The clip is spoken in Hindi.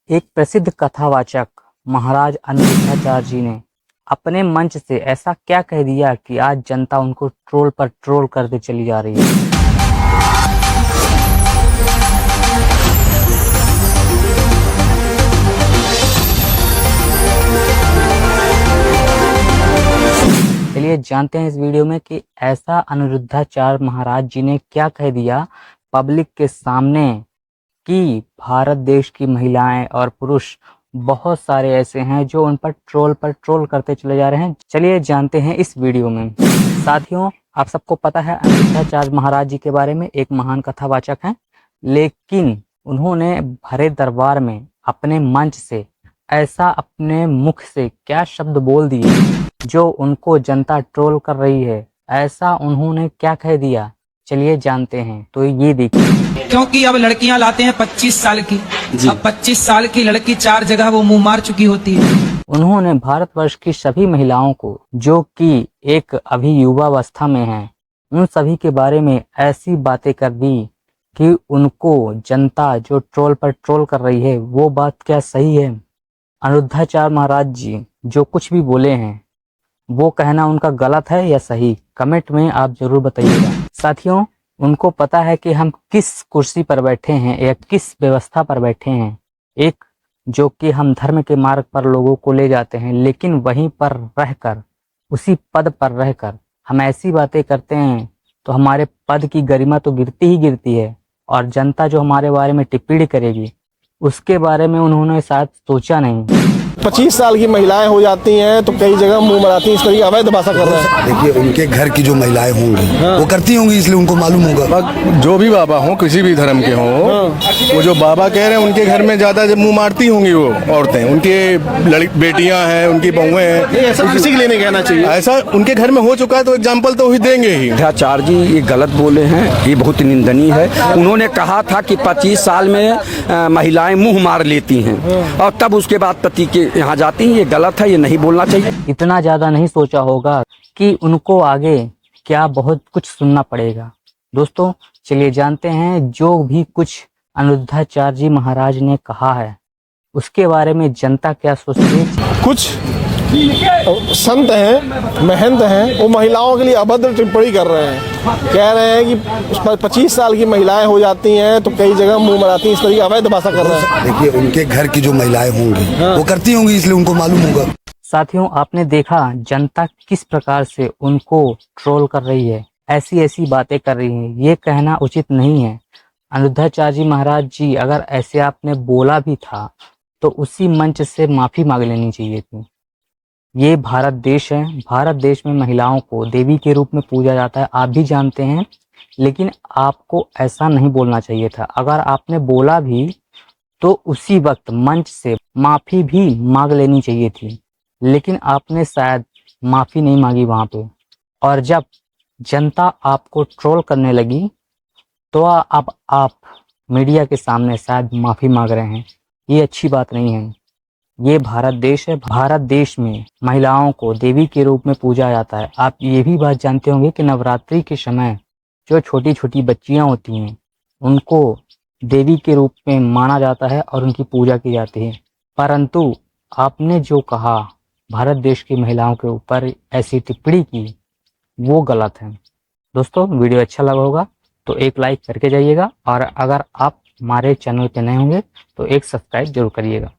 एक प्रसिद्ध कथावाचक महाराज अनिरुद्धाचार्य जी ने अपने मंच से ऐसा क्या कह दिया कि आज जनता उनको ट्रोल पर ट्रोल करते चली जा रही है। चलिए जानते हैं इस वीडियो में कि ऐसा अनिरुद्धाचार्य महाराज जी ने क्या कह दिया पब्लिक के सामने कि भारत देश की महिलाएं और पुरुष बहुत सारे ऐसे हैं जो उन पर ट्रोल करते चले जा रहे हैं। चलिए जानते हैं इस वीडियो में। साथियों, आप सबको पता है अनिरुद्धाचार्य महाराज जी के बारे में, एक महान कथावाचक हैं, लेकिन उन्होंने भरे दरबार में अपने मंच से ऐसा अपने मुख से क्या शब्द बोल दिए जो उनको जनता ट्रोल कर रही है। ऐसा उन्होंने क्या कह दिया, चलिए जानते हैं। तो ये देखिए, क्योंकि अब लड़कियां लाते हैं 25 साल की, अब 25 साल की लड़की 4 जगह वो मुंह मार चुकी होती है। उन्होंने भारतवर्ष की सभी महिलाओं को जो कि एक अभी युवावस्था में हैं, उन सभी के बारे में ऐसी बातें कर दी कि उनको जनता जो ट्रोल पर ट्रोल कर रही है वो बात क्या सही है। अनिरुद्धाचार्य महाराज जी जो कुछ भी बोले हैं वो कहना उनका गलत है या सही, कमेंट में आप जरूर बताइएगा। साथियों, उनको पता है कि हम किस कुर्सी पर बैठे हैं या किस व्यवस्था पर बैठे हैं, एक जो कि हम धर्म के मार्ग पर लोगों को ले जाते हैं, लेकिन वहीं पर रहकर, उसी पद पर रहकर हम ऐसी बातें करते हैं तो हमारे पद की गरिमा तो गिरती ही गिरती है, और जनता जो हमारे बारे में टिप्पणी करेगी उसके बारे में उन्होंने शायद सोचा नहीं। 25 साल की महिलाएं हो जाती हैं तो कई जगह मुंह मराती हैं, इस तरीके अवैध भाषा कर रहे हैं। देखिए, उनके घर की जो महिलाएं होंगी वो करती होंगी, इसलिए उनको मालूम होगा। जो भी बाबा हों, किसी भी धर्म के हों, वो जो बाबा कह रहे हैं उनके घर में ज्यादा जब मुंह मारती होंगी वो औरतें, उनके बेटियां हैं, उनकी बहुएं हैं। ऐसा किसी के लिए नहीं कहना चाहिए। ऐसा उनके घर में हो चुका है तो एग्जाम्पल तो वही देंगे ही। अनिरुद्धाचार्य जी ये गलत बोले हैं, ये बहुत निंदनीय है। उन्होंने कहा था कि 25 साल में महिलाएं मुंह मार लेती हैं और तब उसके बाद पति के यहाँ जाती हैं, ये गलत है, ये नहीं बोलना चाहिए। इतना ज्यादा नहीं सोचा होगा कि उनको आगे क्या बहुत कुछ सुनना पड़ेगा। दोस्तों, चलिए जानते हैं जो भी कुछ अनिरुद्धाचार्य जी महाराज ने कहा है उसके बारे में जनता क्या सोचती है। कुछ संत हैं, महंत हैं, वो महिलाओं के लिए अभद्र टिप्पणी कर रहे हैं। कह रहे हैं कि 25 साल की महिलाएं हो जाती हैं तो कई जगह मुंह मराती हैं, इस तरीके अवैध भाषा कर रहे हैं। देखिए, उनके घर की जो महिलाएं होंगी वो करती होंगी, इसलिए उनको मालूम होगा। साथियों, आपने देखा जनता किस प्रकार से उनको ट्रोल कर रही है, ऐसी ऐसी बातें कर रही है। ये कहना उचित नहीं है। अनिरुद्धाचार्य जी महाराज जी, अगर ऐसे आपने बोला भी था तो उसी मंच से माफी मांग लेनी चाहिए थी। ये भारत देश है, भारत देश में महिलाओं को देवी के रूप में पूजा जाता है, आप भी जानते हैं, लेकिन आपको ऐसा नहीं बोलना चाहिए था। अगर आपने बोला भी तो उसी वक्त मंच से माफी भी मांग लेनी चाहिए थी, लेकिन आपने शायद माफी नहीं मांगी वहां पे। और जब जनता आपको ट्रोल करने लगी तो अब आप मीडिया के सामने शायद माफी मांग रहे हैं। ये अच्छी बात नहीं है। ये भारत देश है, भारत देश में महिलाओं को देवी के रूप में पूजा जाता है। आप ये भी बात जानते होंगे कि नवरात्रि के समय जो छोटी छोटी बच्चियां होती हैं उनको देवी के रूप में माना जाता है और उनकी पूजा की जाती है। परंतु आपने जो कहा भारत देश की महिलाओं के ऊपर ऐसी टिप्पणी की, वो गलत है। दोस्तों, वीडियो अच्छा लगा होगा तो एक लाइक करके जाइएगा, और अगर आप हमारे चैनल पे नए होंगे तो एक सब्सक्राइब जरूर करिएगा।